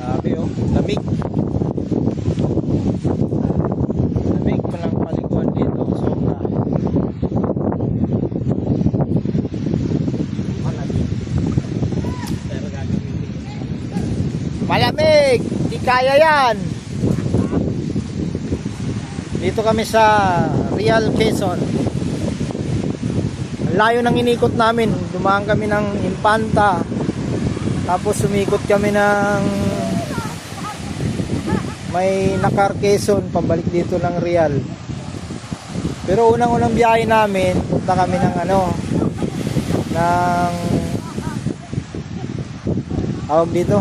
Grabe oh, lamig. Lamig pa lang paliguan dito, sobra. Malamig! Di kaya yan! Dito kami sa Real Quezon. Ang layo ng inikot namin. Dumaan kami ng Infanta. Tapos sumikot kami ng may Nakar Quezon, pabalik dito ng Real. Pero unang-unang biyahe namin, punta kami ng ng tawag dito.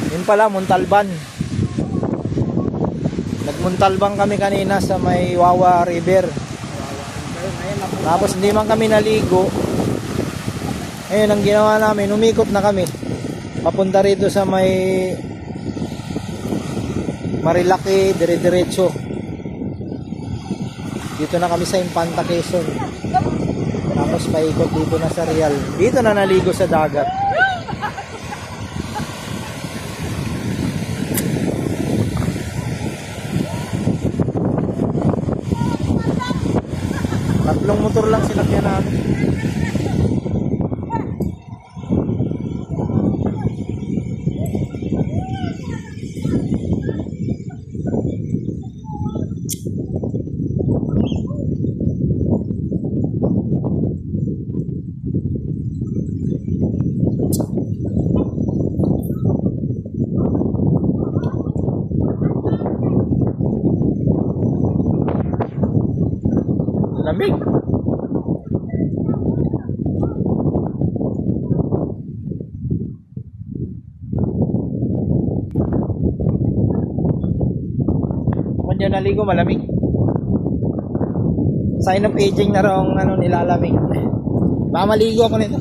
Yun pala, Montalban. Nagmuntalbang kami kanina sa may Wawa River. Tapos hindi man kami naligo. Ayun ang ginawa namin, umikot na kami papunta rito sa may Marilaki, dire-diretso. Dito na kami sa Infanta Quezon. Tapos paikot dito na sa Real. Dito na naligo sa dagat. Tatlong motor lang sinakyan namin. Lamig. Kung dyan naligo, malamig. Sign of aging na raw ang nilalamig. Baka maligo ako nito.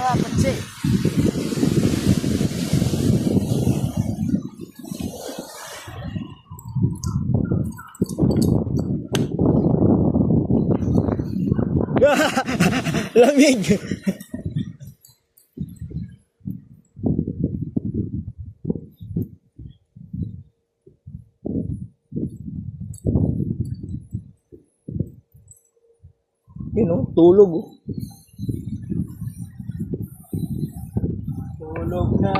Patse. Lamig. Yun oh, tulog oh. Tulog na.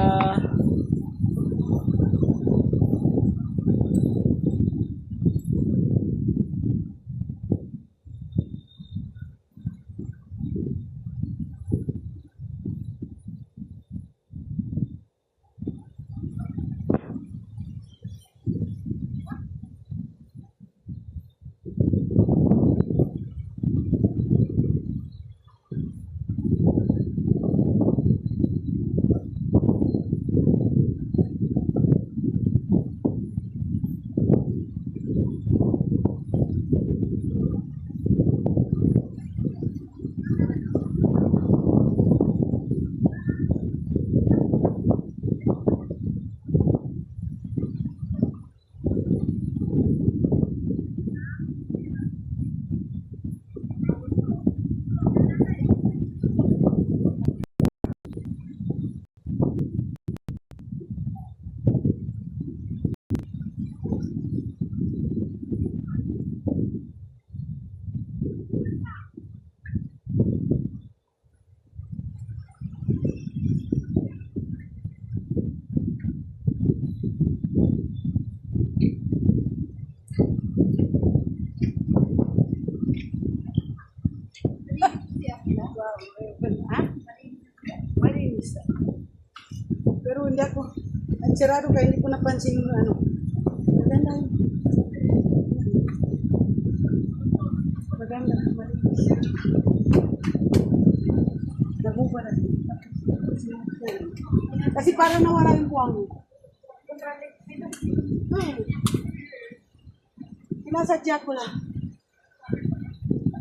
Malinis. Pero hindi ako, at sarado kaya hindi ko napansin yung ano. Maganda yun. Maganda, malinis. Naguba na. Kasi parang nawala yung buwang. Sinasadya ko lang.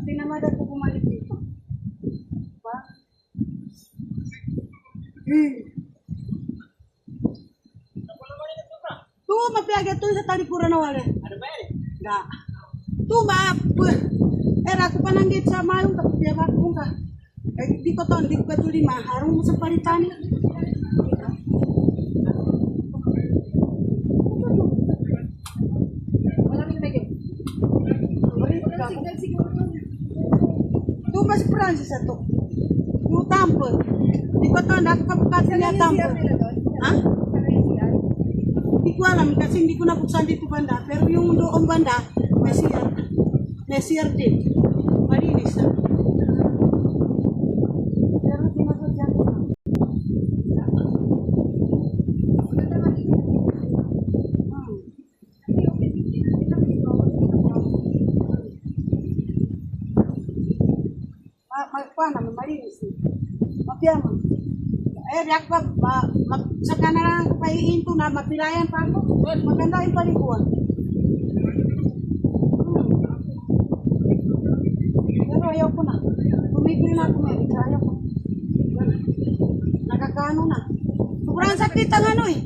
Tinamada ko bumalik dito. Diba? Tu mapiaga tu sa talikuran na wala. Ano ba yan? Ga. Tu era ko pananggit sa mayong tapos piaga ko ka. Di ko to, di ko katuli maharong mo sa paritan. Tu mas Francis ato. Yung tamper. Di ko to, nakapagkasi niya tamper. Ha? Hindi ko alam kasi hindi ko nabuksan dito banda. Pero yung doong banda, may CR din. Malinis na. Pero tinasadya ko na. Magpana, malinis. Mapiyama. Eh, di ako saka na lang ako pahiin ko na mapilayan pa ako. Maganda yung paliguan. Pero ayaw ko na. Tumigil na ako ngayon. Ayaw ko. Nakakaano na. Sobrang sakit ang ano eh.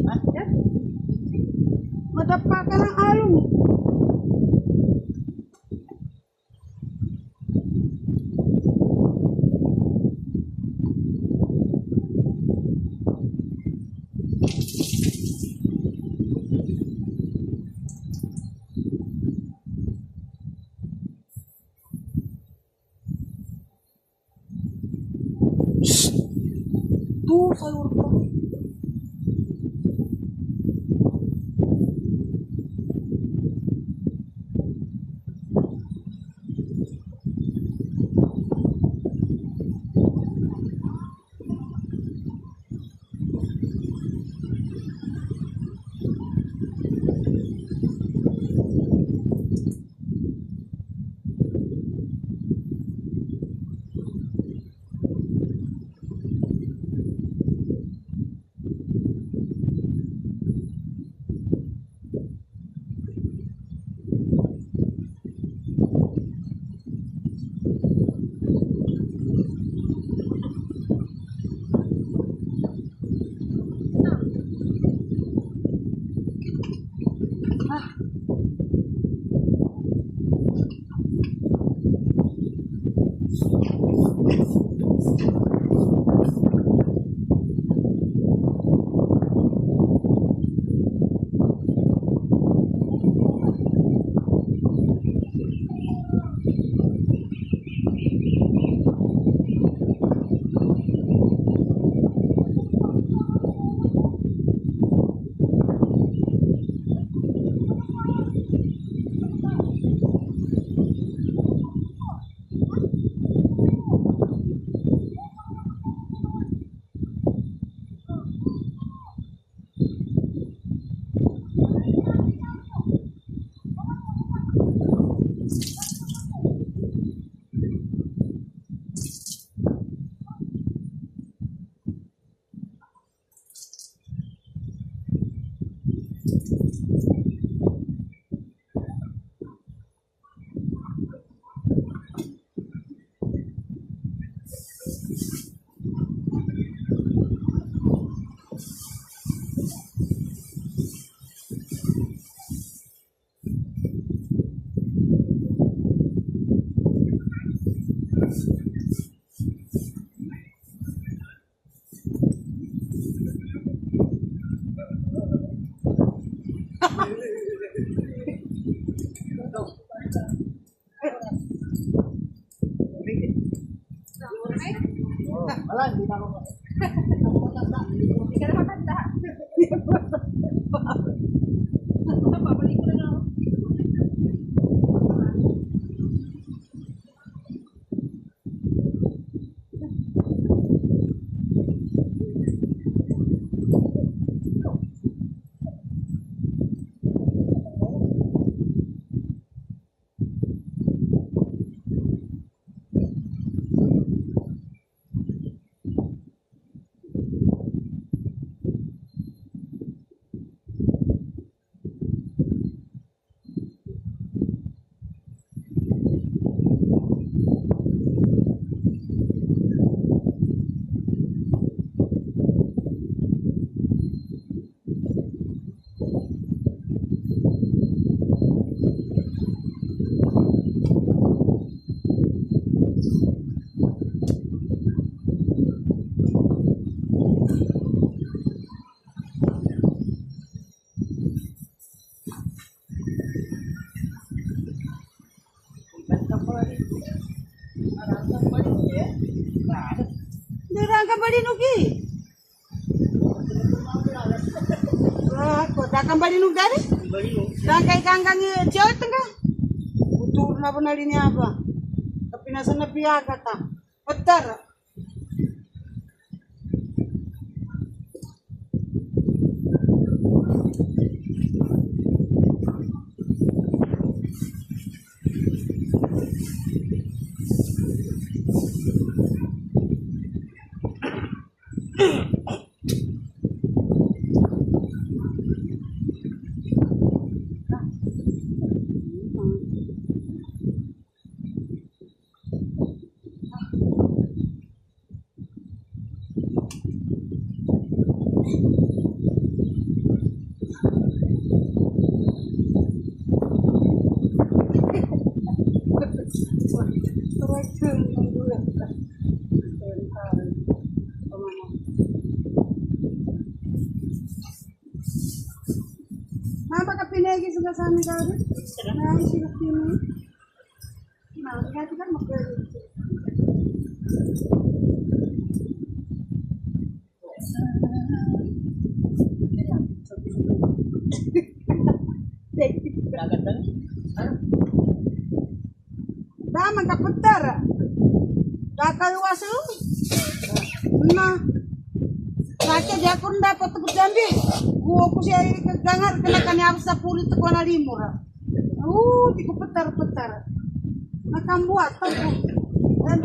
Madapa ka ng alon eh. Tuh, sayur ko. Wala, hindi na ako. Hindi ka na matanda. Babalik ko na lang. Dirang ka balinog eh. Kota kang balinog dari? Dan kay kangkang jauh tengah. Utur na benar ini apa? Tapi nasa na piyaga ta. Petar. pinegi sudah sa amin dahil. Nah, sirap yun. Nah, ganti kan mag-pwede. Dah magkapuntar. Kakaluwas yun. Nah. Raja jakun dapat tepuk jambi. Gua ku siya kagangar kena kanya sa pulit ko na limura. Tiku petar-petar. Nakambuat tahu. Dan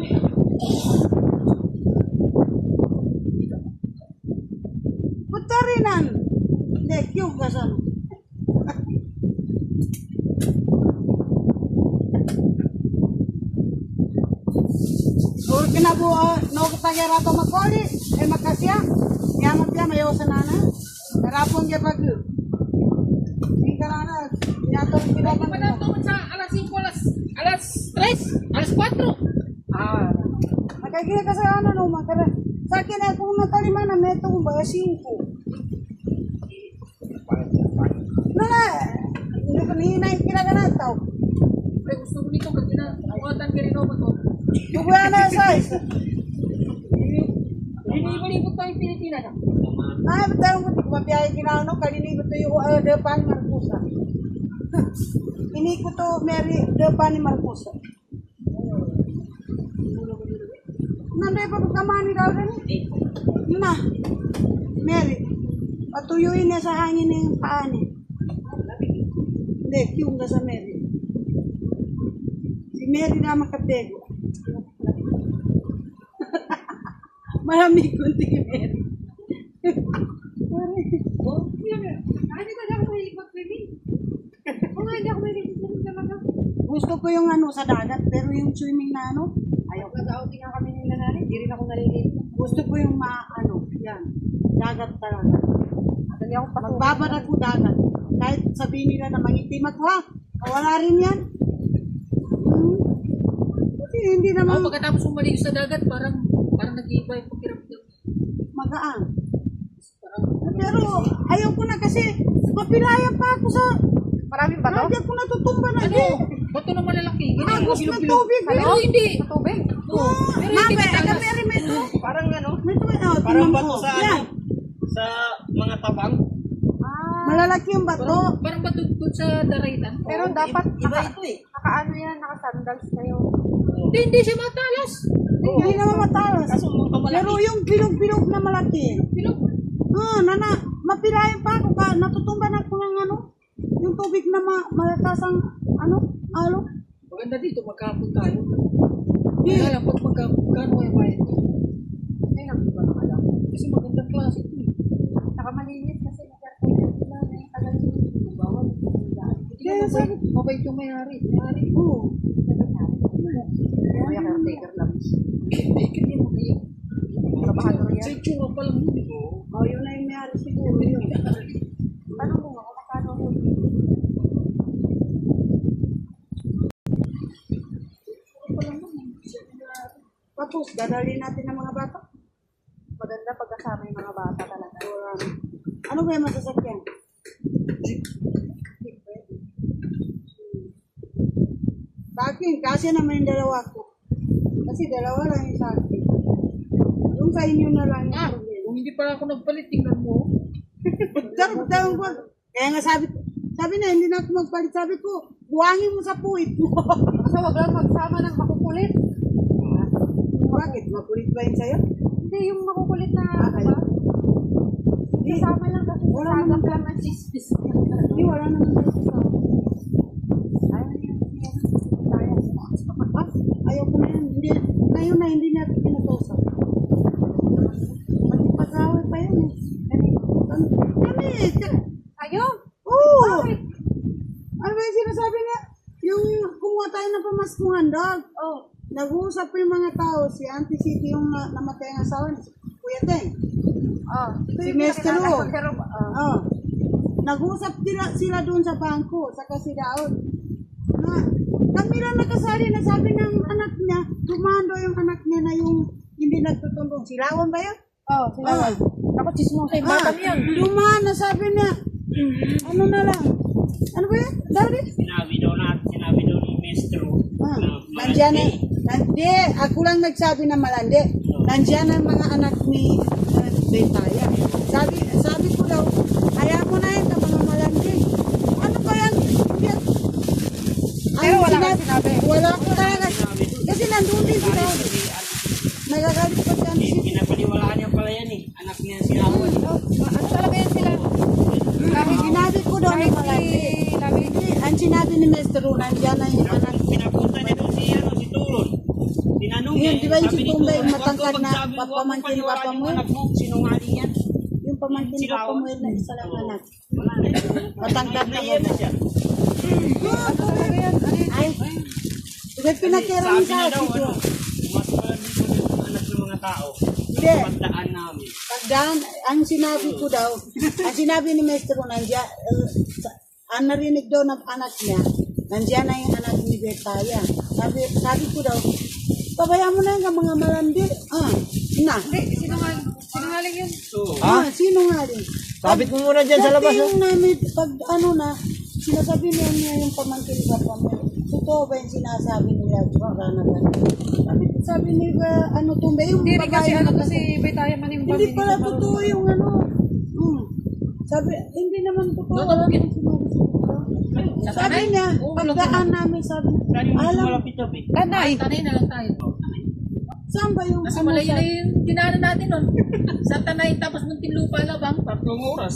putarinan. Dek yung gasan. Ur kinabuo no kutagera to makoli. Makasih ya. Yaman dia mayo sanana. Karapon dia pagi. Di karana nyator kita Lagi pada turun sa alas 5, alas 3, alas 4. Nakakira ka sa ano no makara. Sa akin ay kung natalima na meto kung baya 5. Nala. Hindi ko nihinay kira ka na tao. Pre, gusto ko nito kasi na awatan ka rin ako to. Tuguya na size. Linibot tayo Pilipinas. Betul ko di ko mabiyahe kinano kalini ko to yung depan Marcusa. Ini ko to Mary depan ni Marcusa. Nanday pa pagkamani daw rin. Nah, Mary. Patuyuin niya sa hangin ng paa niya. Hindi, yung na sa Mary. Si Mary na makatego. Malamig kunti kay Mary. Oh, hindi ko ako mahilig mag-swimming. Kung hindi ako mahilig mag-swimming talaga. Gusto ko yung ano sa dagat, pero yung swimming na ano, Ayaw ka sa outing nga kami nila narin. Hindi rin ako nalililig. gusto ko yung yan, dagat talaga. Dali ako pa. Magbabad ako dagat. Kahit sabihin nila na mangitim ako ha, wala rin yan. Kasi hindi naman Pagkatapos umaligo sa dagat, parang nag-iiba yung pakiramdam. magaan. Parang, Pero ayaw ko na kasi mapilaya pa ako sa maraming bato? Radya ko natutumba na Ano? Bato na malalaki. Agos ng tubig. Pero hindi. Tubig. Oo. Pero hindi matalas. May to. Parang ano, May to. parang bato sa Yan. sa mga tabang. Malalaki yung bato. Parang bato doon sa daraitan. Pero dapat iba ito eh. Nakaano yan, naka-sandals kayo. Hindi siya matalas. Hindi naman matalas. Kaso mga malaki. Pero yung bilog-bilog na malaki. Bilog. Mapilayan pa ako ka. Natutumba na ako ng ano. Yung tubig na malatasang alo. Maganda dito, magkapon tayo. Di. Kaya lang, pag magkapon, kano kaya bayad ko? Ay, naku ba alam. Kasi magandang klase ito eh. Saka malinis kasi nag-article sila na yung tagal-linis. Bawal. Hindi naman sabi, mabait yung may-ari. May-ari. Oo. Kaya caretaker lang. Hindi mo kayo. Trabahador yan. Sa itsura pa lang yun. Yun na yung mayari siguro yun. Tanong mo nga kung magkano mo. Tapos, dadalhin natin ng mga bata. Maganda pagkasama yung mga bata talaga. Ano ba yung masasakyan? Bakit? Kasi naman yung dalawa ko. Kasi dalawa lang yung sa akin. Yung sa inyo na lang yung problema. Kung hindi pa ako nagpalit, tingnan mo. Pagdang ko. Kaya nga sabi na, hindi na ako magpalit. Sabi ko, buhangin mo sa puwit mo. So, wag lang magsama ng makukulit. Bakit? Makulit ba yun sa'yo? Hindi, yung makukulit na, Okay. diba? Hindi. Kasama lang kasi Wala sa naman. lang ng chismis. Hindi, wala naman dito sa Ayaw na yan. Kaya. Ayaw ko na yan. Hindi, ngayon na hindi natin pinag-usap. Pag-away pa yun eh. Kami, Ayaw? oo! Ano ba yung sinasabi niya? Yung kumuha tayo ng pamaskuhan, dog. Oh. Nag-uusap po yung mga tao, si Auntie City yung namatay ng asawa niya, si Kuya Teng. Oh. Si Mr. Ro. Pero, Oh. Nag-uusap sila doon sa bangko, sa Kasidaon. Na, kami lang nakasali na sabi ng anak niya, dumando yung anak niya na yung hindi nagtutulong. Silawan ba yun? oh, Ah. Ako chismo sa bata niyan. Dumaan na sabi niya, ano na lang, ba yan? Sabi? Sinabi daw ni Mr. Nandiyan na, hindi, ako lang nagsabi na malandi. Nandiyan ang mga anak ni Betaya. Sabi ko daw, kaya mo na yun, mga malandi. Ano ba yan? Pero wala kang sinabi. Wala ko talaga. Kasi nandun din sila. Nagagalit pa dyan. Pinapaniwalaan niya pala yan eh. Anak niya si Awan. Ano talaga yan sila? Sinabi ko daw na malandi. Ang sinabi ni Mr. Ru, nandiyan na yung anak. Pinapunta niya doon si Tulon. Tinanong Yun, di ba yung sabi si ni Tumbay, Tulon, matangkad "Huwag na kang magsabi, huwag papamangkin kang ni Papa paniwala yung Muel." anak mo, sinungaling yan. Yung pamangkin ni Papa Muel na isa lang anak. Wala na yun. Matangkad na Naiyan na siya. Ano talaga yan? Ano yan? Ay, diba pinakira Sabi sa niya daw, video? mas malandi ko yung anak ng mga tao. Hindi. Pagdaan namin. Pagdaan, ang sinabi ko daw, ang sinabi ni Mr. Ru, nandiyan, ang narinig daw ng anak niya, nandiyan na yung anak ni Betaya. Sabi ko daw, pabayaan mo na yung mga malandi. Na. Hindi, sinungaling yun. So, Sino nga rin? Sabit mo muna dyan sa labas. Pag namin, pag ano na, sinasabi niya yung pamangkin ni Papa Muel. Totoo ba yung sinasabi nila? Sabi ni Tumbay, yung Hindi rin kasi babae ano na to si Betaya Manimbang. hindi pala totoo yung ano. Sabi, hindi naman totoo. Wala naman sinabi sa totoo. Sabi niya, pagdaan namin, sabi niya, saan yung mas alam, malapit na ba? Tanay. Tanay na lang tayo. saan ba yung Kasi ano malayo sa... na yung dinaanan natin nun. Sa Tanay tapos Muntinlupa Labang. 3 oras.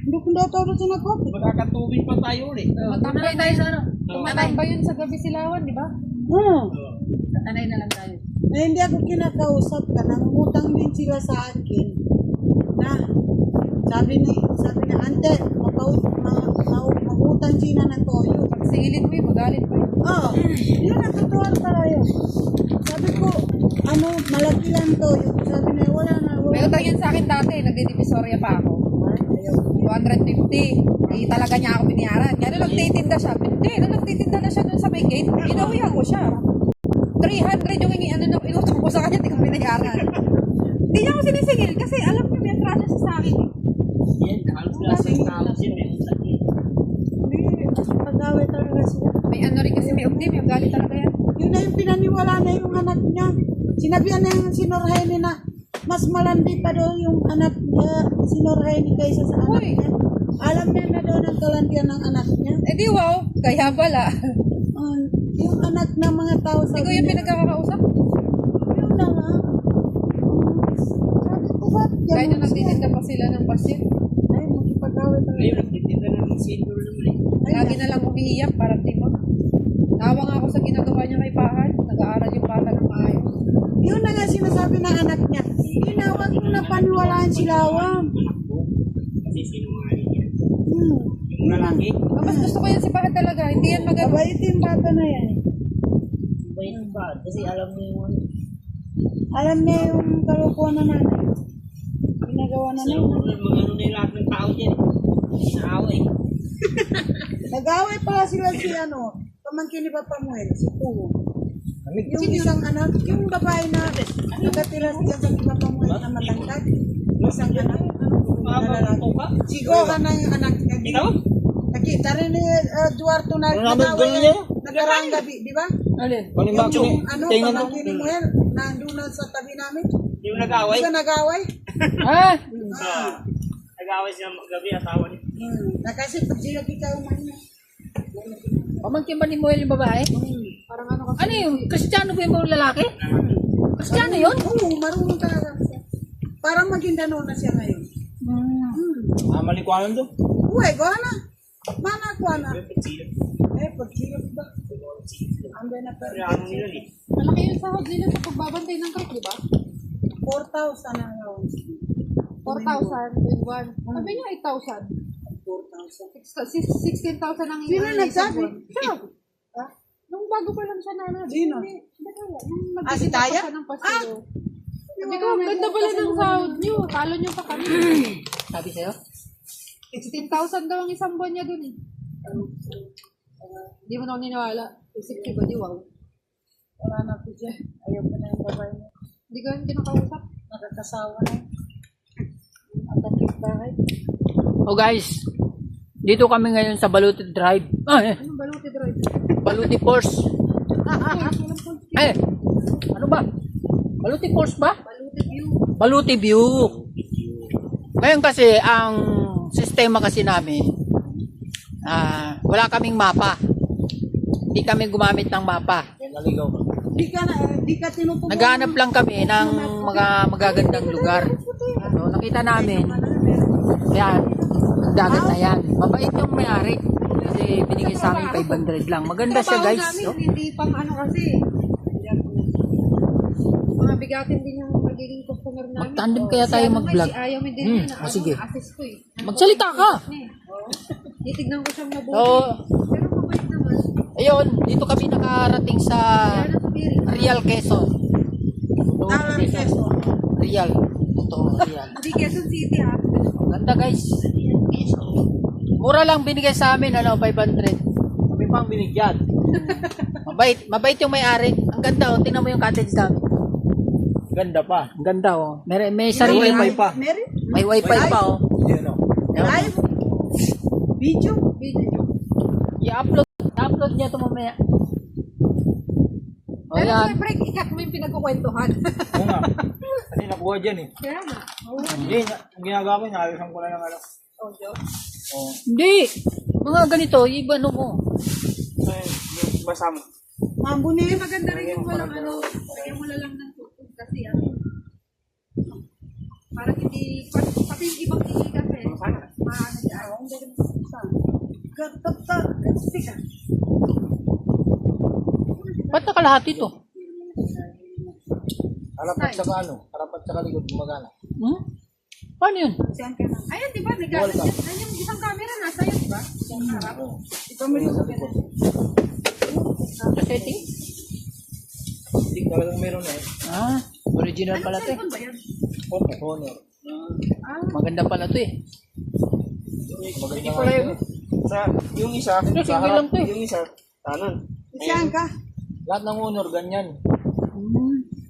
Hindi ko daw tawag sa nagkopi. Magkakatubig pa tayo ulit. Matambay tayo sa ano. Tumatamba yun sa gabi silawan, di ba? Sa Tanay na lang tayo. Na hindi ako kinakausap ka, nangutang din sila sa akin. Na, sabi na, ante, mangutang sila ng toyo. Pag singilin mo yun, magalit pa yun. Yun ang totoo talaga. Sabi ko, malaki lang toyo. Sabi na, wala na. May utang yan sa akin dati, nagdidivisoria pa ako. 250. Hindi talaga niya ako biniyaran. Kaya nung nagtitinda siya, nung nagtitinda na siya dun sa may gate, inawihan ko siya. 300 yung inutang ko sa kanya, hindi ko binayaran. Hindi niya ako sinisingil kasi alam niya may trasya siya sa akin. Yan, halos lasang tao siya. May utang eh. Hindi, pag-away talaga sila. May ano rin kasi may ugdim, yung galit talaga yan. Yun na yung pinaniwala na yung anak niya. Sinabihan na yung si Norhaini na mas malandi pa daw yung anak niya, si Norhaini kaysa sa anak Uy. niya. Alam niya na daw ng kalandian ng anak niya. Eh di wow, kaya pala. Yung anak ng mga tao Hindi sabi ko yung niya, pinagkakausap. yun na nga. Sabi ko ba? Kahit nung nagtitinda pa sila ng pasit. Ay, makipag-away talaga. Ngayon, nagtitinda na ng senior naman eh. Lagi na lang umiiyak, parang di ba? Nawa nga ako sa ginagawa niya kay Pahan. Nag-aaral yung bata ng maayos. Yun na nga sinasabi ng anak niya. Tinawag mo na paniwalaan si Lawang. Anak ko. Kasi sinungaling yan. Hmm. Yung lalaki, Mas gusto ko yan si Pahan talaga. Hindi yan magagawa. Mabait yung bata na yan. bait pa. Kasi alam mo yung ano. Alam niya yung kalukuhan na nanay. Ginagawa na Alam mo nanay. mga ano na yung lahat ng tao dyan. Inaaway. Nag-away pala sila si pamangkin ni Papa Muel, si Pugo. Yung isang anak, yung babae na nakatira dyan sa Papa Muel na matangkad. Isang anak. na lalaki. Si Gohan na yung anak niya. Ikaw? Nakita rin ni Duarto na Ano naman nag-away ganun niya? nagkaraang gabi, di ba? Alin? Panimbang Yung ko. Tingnan mo. pamangkin ni Muel, nandun na sa tabi namin. Yung nag-away? Di ba nag-away? Ah! Nag-away siya gabi, asawa niya. Nakasi pag sila ikaw man niya. Pamangkin ba ni Moel yung babae? Parang ano kasi. Ano yung Kristiyano ba yung lalaki? Kristiyano yun? Oo, marunong talaga siya. Parang Maguindano na siya ngayon. Malikwanan to. Uy, gawa na. Mana kuha na. Pagsilap. Pagsilap ba? Ambay na Pero pero. ano nila eh. Malaki yung sahod nila sa pagbabantay ng creek, di ba? 4,000 na lang. 4,000 with one. Sabi niya 8,000. 4,000. 16,000 ang Sino nagsabi? Siya. Nung bago pa lang siya na. Sino? Nung Si nagtitinda pa Taya? siya ng pasiro. Sabi ko, ang ganda pala ng sahod niyo. Talo niyo pa kami. Sabi sa'yo? 16,000 daw ang isang buwan niya dun eh. Hindi mo na ako niniwala. Isip ko ba di wow? Wala na po dyan. Ayaw ko na yung babae niya. Hindi ko yung kinakausap. Nakakasawa na. Ang kapit bahay. Oh guys, Dito kami ngayon sa Baluti Drive. Anong Baluti Drive? Baluti Force. Ano ba? Baluti Force ba? Baluti View. Baluti View. Ngayon kasi, ang sistema kasi namin, wala kaming mapa. Hindi kami gumamit ng mapa. Di ka tinutubuan. Naghahanap lang kami ng mga magagandang lugar. So, nakita namin, yan, ang dagat na yan. Mabait yung may-ari. Kasi binigay sa akin 500 lang. Maganda siya, Trabaho guys. namin, No? hindi pang ano kasi. Mga bigatin din yung magiging customer namin. Mag-tandem kaya tayo mag-vlog. Si Ayaw din sige. assist ko eh. Magsalita ka! Titignan ko siyang mabuti. So, Pero mabait naman. ayun, dito kami nakarating sa Yan ang spirit. Real Quezon. Keso. Real. Ito, Real. Hindi Quezon City ha. Ganda, guys. Mura lang binigay sa amin, 500. Kami pang binigyan. Mabait yung may-ari. Ang ganda, oh. Tingnan mo yung cottage namin. Ganda pa. Ang ganda, oh. May sarili. May wifi pa. Mary? May wifi pa, oh. Yun, oh. Live? Video? I-upload niya ito mamaya. O Pero yan. siyempre, ikat mo yung pinagkukwentuhan. Oo nga. Kasi nakuha dyan eh. Kaya nga. Hindi, ang ginagawa ko, inaayusan ko lang ng ano. Oo. Hindi. Mga ganito, iba ano mo. Basta mo. Mambo Hindi niya. maganda rin yung walang ano, kaya wala lang ng tutog kasi ano. Parang hindi, pati yung ibang hindi kasi, maano dyan. Hindi rin Sika. Ba't nakalahati ito? Harapat sa ano? Harapat sa kaligod, gumagana. Paano yun? Saan ka na? Ayun, di ba? Nagkakaroon yan. Ayun, yung isang camera nasa yun, di ba? Yung harap. Ikaw mo rin sa likod. Sa setting? Hindi talagang meron eh. Original pala ito eh. Cellphone ba yan? Honor. Maganda pala ito eh. Hindi pala yun. Yung isa, Ito, sige lang to eh. yung isa, kanan. Saan ka? Lahat ng honor, ganyan.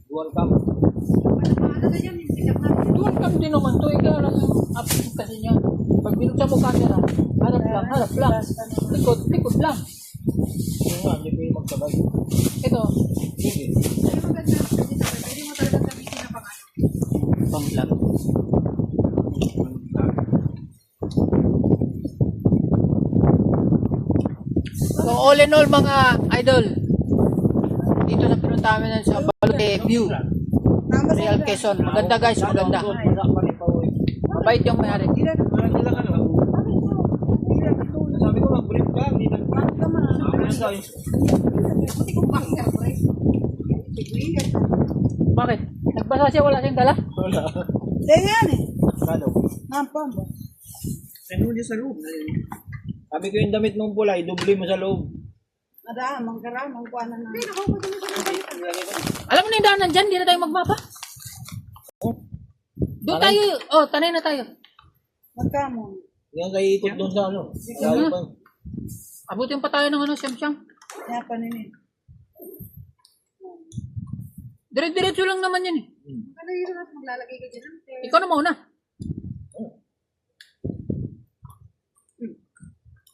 Dual cam. Ano na yan, yung sikat natin. Dual cam din naman ito. Ikaw lang yung upload kasi niya. Pag binuksan mo camera, harap lang. Likod lang. Yung nga, hindi pwede magsabay. Ito, Hindi. Pero maganda, kasi sabi, pwede mo talaga gamitin na pang ano. pang vlog. So all in all mga idol, dito na pinunta namin sa Baluti View, Tama Real Quezon. Maganda guys, maganda. Mabait yung may-ari. Sabi ko, mag-brief ka. Hindi na. Buti kong boxer, pre. Bakit? Nagbasa siya, wala siyang dala? Wala. Tingnan eh. Kano? Nampam ba? Sino mo dyan sa loob? Sabi ko yung damit mong pula, idubli mo sa loob. Nada, mangkaramang kuha na na. Hindi, nakuha ko din sa Alam mo na yung daanan dyan, di na tayo magmapa. Doon tayo, tanay na tayo. Magkamo. Yan kayo ikot doon sa ano. Layo pa. Abutin pa tayo ng siyam-siyam. Kaya pa nini. Dire-diretso lang naman yan eh. Ano yun at maglalagay ka dyan? Ikaw na mauna.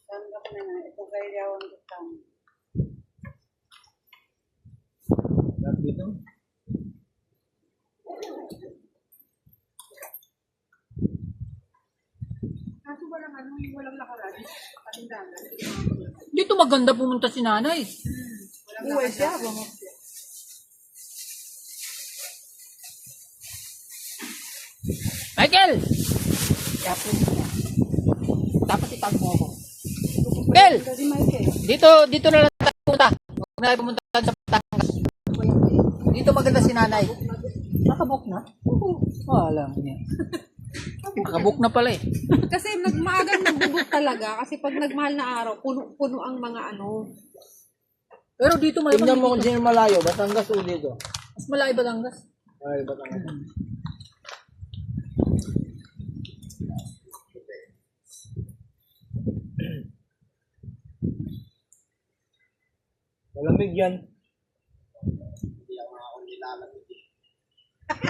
Saan ka pa na ito kaya yawan ko tama. Lahat dito. Kaso walang ano, walang lakaran. Patindahan. Dito maganda pumunta si nanay. Uwe siya ba mo? Michael! Tapos itag mo ako. Michael! Kasi Michael. Dito na lang tayo pumunta. Huwag na tayo pumunta sa Batangas. Dito maganda si nanay. Nakabok na? Alam niya. Nakabok na pala eh. Kasi maagang nagbubuk talaga kasi pag nagmahal na araw, puno-puno ang mga ano. Pero dito malaman. Tingnan mo kung sino malayo. Batangas o dito? Mas malayo Batangas. Ay, Batangas. Malamig yan.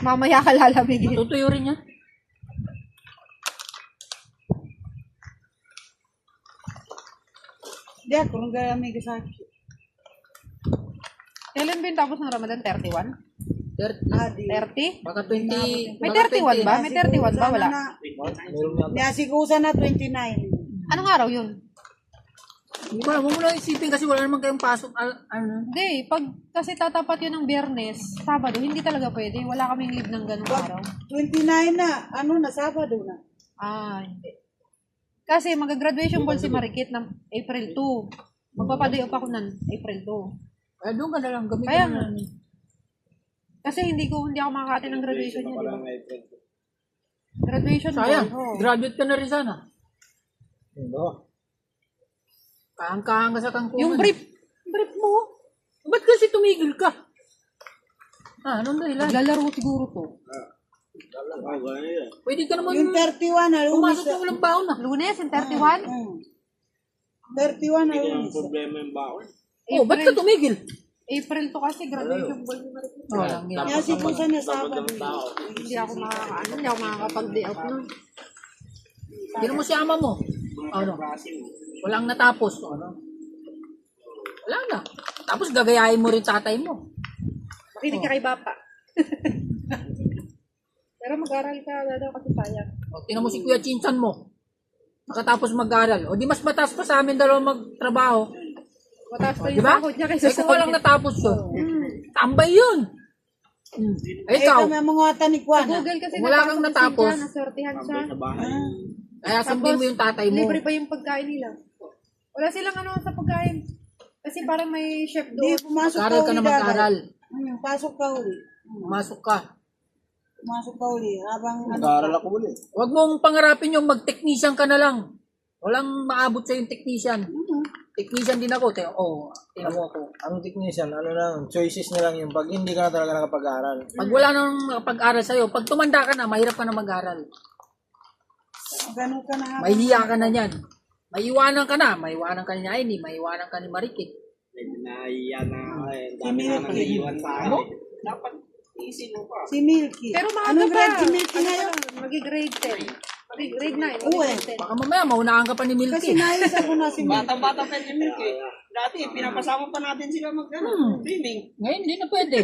Mamaya ka lalamigin. Tutuyo rin yan. Di ako, nung gaya may kasakit. Kailan ba yung tapos ng Ramadan? 31? 30? Baka 20. May baka 31 ba? May 31 ba? Wala. Meron nga. Niasikusan na 29. Anong araw yun? Hindi ko alam, huwag mo lang isipin kasi wala naman kayong pasok. Ano? Hindi, pag kasi tatapat yun ng Biyernes, Sabado, hindi talaga pwede. Wala kaming leave ng ganung araw. 29 na, ano na, Sabado na. Ah, hindi. Kasi mag-graduation ball si Marikit ng April 2. Magpapaday off ako ng April 2. Eh, doon ka na lang gamitin Kaya mo nga. na. Kasi hindi ako makakati ng graduation niya, di ba? Graduation Sayang, ball. Oh. graduate ka na rin sana. Hindi. Kaang-kaang ka sa kangkungan. Yung brief mo, Ba't kasi tumigil ka? Anong dahilan? naglalaro siguro to. Pwede ka naman Yung 31 na, pumasok yung walang baon na. Lunes, yung 31? 31 na lunes. Oh, ba't ka tumigil? April to kasi graduation ball ni Marikit. Oh, lang yan. Niasikusan na Sabado. Hindi ako makakapag-day out nun. Gino mo si ama mo. Ano? Walang natapos. Ano? Wala na. Tapos gagayahin mo rin tatay mo. Makinig ka kay Bapa. Pero mag-aral ka daw kasi sayang. O, tingnan mo si Kuya Chinsan mo. Nakatapos mag-aral. O, di mas mataas pa sa amin dalawang magtrabaho. Mataas pa Di yung ba? sahod niya Eh, kaysa kung walang natapos yun. Tambay yun. Eh, ikaw. Kami ang mga tanikwan. Google kasi Wala kang natapos. nasortihan siya. Kaya sundin mo yung tatay mo. Libre pa yung pagkain nila. Wala silang ano sa pagkain. Kasi parang may chef Di, doon. pumasok Mag-aral ka uli na dagat. mag-aral. Pasok ka uli. Masok ka. Pumasok ka uli. Habang ano, Nag-aaral ako ulit. Huwag mong pangarapin yung mag-technician ka na lang. Walang maabot sa yung technician. Technician din ako. Tingnan mo ako. Ang technician, ano lang, choices na lang yung pag hindi ka na talaga nakapag-aaral. Pag wala nang pag-aral sa'yo, pag tumanda ka na, mahirap ka na mag-aral. ganun ka na habang. May hiya ka na niyan. May iwanan ka na. May iwanan ka ni Aini. May iwanan ka ni Marikit. Si Milky. Si Milky. Pero maaga Anong pa. grade si Milky ngayon? Magi-grade 10. Grade 9. Uwe. Baka mamaya, maunahan ka pa ni Kasi Milky. nais ako na si Milky. Bata-bata pa yung milk eh. Dati, pinapasama pa natin sila mag-swimming. Ngayon, hindi na pwede.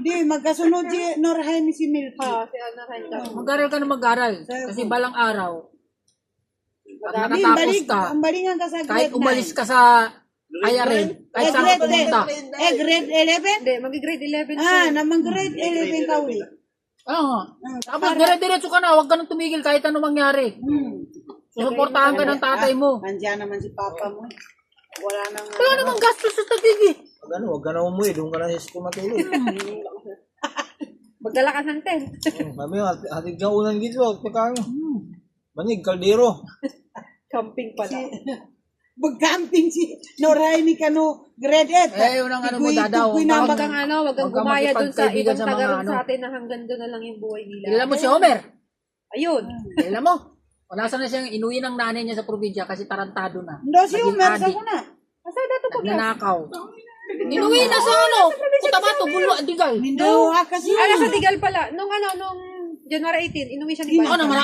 Di, magkasunod si Norhain si Milky. Si Ana Renta. Mag-aral ka na mag-aral. Kasi balang araw, pag Di, nakatapos ka, ang balingan ka sa grade 9. kahit umalis ka sa IRN, kahit saan ka pumunta. Grade 11? Hindi, magi-grade 11 siya. Ah, naman grade 11 ka uli. Oo. Tapos dire-diretso ka na, huwag ka nang tumigil kahit ano mangyari. Susuportahan ka ng tatay mo. Nandiyan naman si Papa mo. Wala nang... Wala namang gastos sa tagigi. Pag ano, huwag ka na umuwi, doon ka na sa school matulog. Magdala ka ng tent. Sabi nga, hatid ka unan dito, pagka ano. Manig, kaldero. Camping pala. Mag-camping si Norhain ni Kano, grade 8. Eh, yun ang ano mo, dadaw. Wag kang wag kang Huwag kang gumaya dun sa makipagkaibigan ibang sa mga taga ano. sa atin na hanggang doon na lang yung buhay nila. Kilala mo si Homer. Ayun. Kilala mo. Wala sana siyang inuwi ng nanay niya sa probinsya kasi tarantado na. Hindi si Naging Umer, sa adik. ko na. Asa dato pag Nagnanakaw. Inuwi na sa ano? Kutabato, bulo, adigal. Mindawa kasi. sa Tigal pala. Nung January 18, inuwi siya ni Ano Bayan. naman?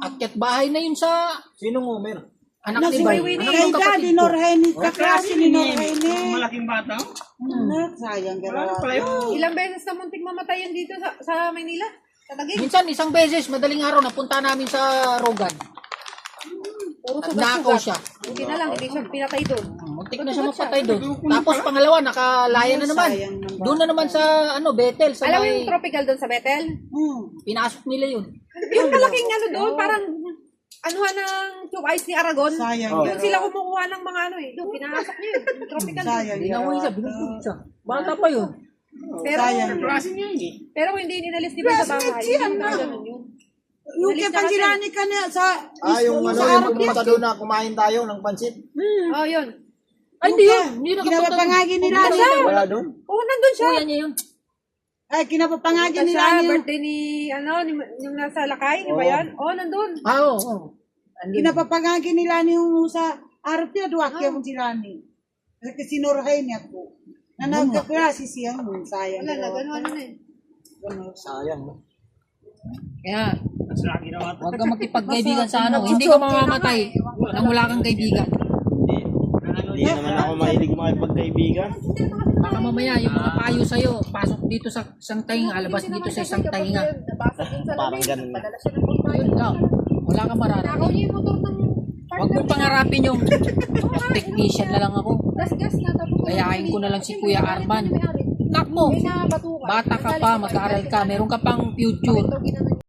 Akyat bahay na yun sa Sinong Homer? anak Na ni si Bay. Kay Anak ng Daddy kapatid ko. Norhain ni kaklase ni Norhain ni. Malaking bata. Sayang garawa. Ilang beses na muntik mamatay yun dito sa Maynila. Sa Taguig. Minsan, isang beses, madaling araw, napunta namin sa Rogan. Puro Nakaw siya. Buti na lang, hindi siya pinatay doon. Muntik na siya mapatay doon. Tapos pangalawa, nakalaya na naman. Doon na naman sa Bethel. Sa Alam mo may, yung tropical doon sa Bethel? pinasok nila yun. Yung malaking doon, parang anuhan ng tube ice ni Aragon. Sayang Doon sila kumukuha ng mga doon, pinasok niya yun. Yung tropical. Sayang Hindi na mo isa, binugtog siya. Bata pa yun. Pero, Klase niya eh. pero hindi ninalis di ba sa bahay? Hindi na ganun yun. Yung kay Pansilani ka na sa... Yung ano, yung pumunta doon na kumain tayo ng pansit. Oh, yun. Ay, hindi yun. Hindi nakapunta. Kinapapangagin nila Pumunta niya. siya. Wala doon. Oo, nandun siya. Kuya niya yun. Ay, kinapapangagin Pumunta nila siya, niya. birthday ni, yung nasa Lakay, di ba yan? Oo, nandun. Oo. Kinapapangagin nila niya yung sa arap niya, duwak kaya mong sila niya. Kasi Norhain niya ko. Na nagkaklase siya mo, sayang. Wala na, gano'n eh. Sayang, no? Kaya, huwag kang makipagkaibigan sa ano. Hindi ka mamamatay nang wala kang kaibigan. Ano Hindi naman ako mahilig makipagkaibigan. Baka mamaya yung mga payo sa'yo, pasok dito sa isang tainga, alabas dito sa isang tainga. Parang ganun na. Yun lang. Wala kang mararating. Nakaw niya yung motor ng Huwag mong pangarapin yung technician na lang ako. gas na tapos. Kayain ko na lang si Kuya Arman. Nak mo, May nabatukan. bata ka pa, mag-aaral ka, meron ka pang future. Ito, ginano